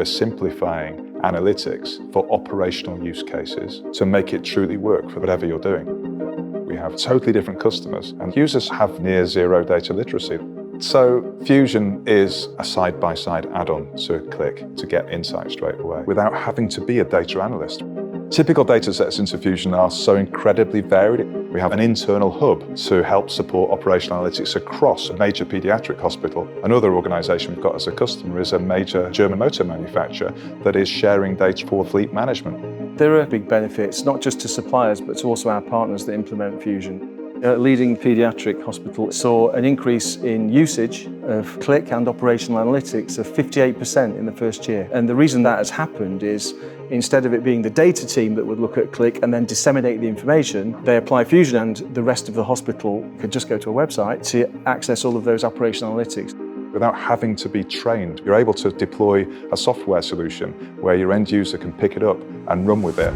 we're simplifying analytics for operational use cases to make it truly work for whatever you're doing. We have totally different customers, and users have near zero data literacy. So Fusion is a side-by-side add-on to Qlik to get insight straight away without having to be a data analyst. Typical data sets into Fusion are so incredibly varied. We have an internal hub to help support operational analytics across a major pediatric hospital. Another organisation we've got as a customer is a major German motor manufacturer that is sharing data for fleet management. There are big benefits, not just to suppliers, but to also our partners that implement Fusion. A leading paediatric hospital saw an increase in usage of Qlik and operational analytics of 58% in the first year. And the reason that has happened is instead of it being the data team that would look at Qlik and then disseminate the information, they apply Fusion and the rest of the hospital could just go to a website to access all of those operational analytics. Without having to be trained, you're able to deploy a software solution where your end user can pick it up and run with it.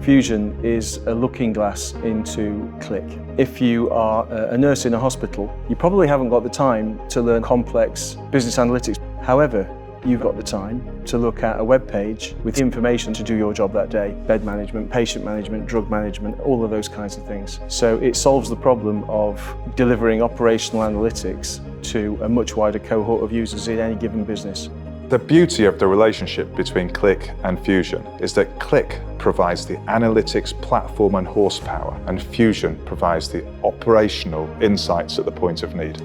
Fusion is a looking glass into Qlik. If you are a nurse in a hospital, you probably haven't got the time to learn complex business analytics. However, you've got the time to look at a web page with information to do your job that day. Bed management, patient management, drug management, all of those kinds of things. So it solves the problem of delivering operational analytics to a much wider cohort of users in any given business. The beauty of the relationship between Qlik and Fusion is that Qlik provides the analytics platform and horsepower, and Fusion provides the operational insights at the point of need.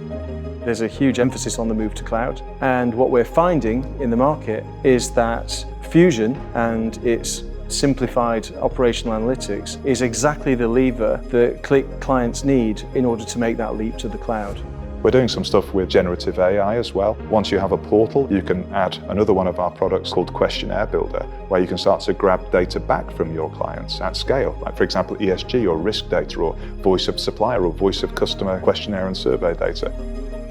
There's a huge emphasis on the move to cloud, and what we're finding in the market is that Fusion and its simplified operational analytics is exactly the lever that Qlik clients need in order to make that leap to the cloud. We're doing some stuff with generative AI as well. Once you have a portal, you can add another one of our products called Questionnaire Builder, where you can start to grab data back from your clients at scale, like for example ESG or risk data or voice of supplier or voice of customer questionnaire and survey data.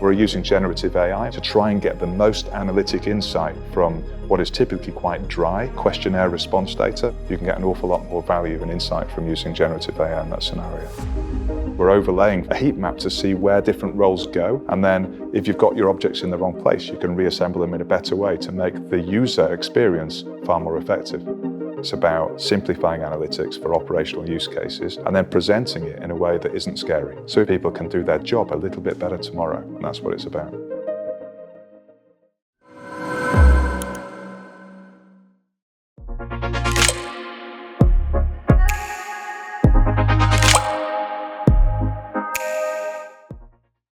We're using generative AI to try and get the most analytic insight from what is typically quite dry questionnaire response data. You can get an awful lot more value and insight from using generative AI in that scenario. We're overlaying a heat map to see where different roles go, and then if you've got your objects in the wrong place, you can reassemble them in a better way to make the user experience far more effective. It's about simplifying analytics for operational use cases and then presenting it in a way that isn't scary, so people can do their job a little bit better tomorrow, and that's what it's about.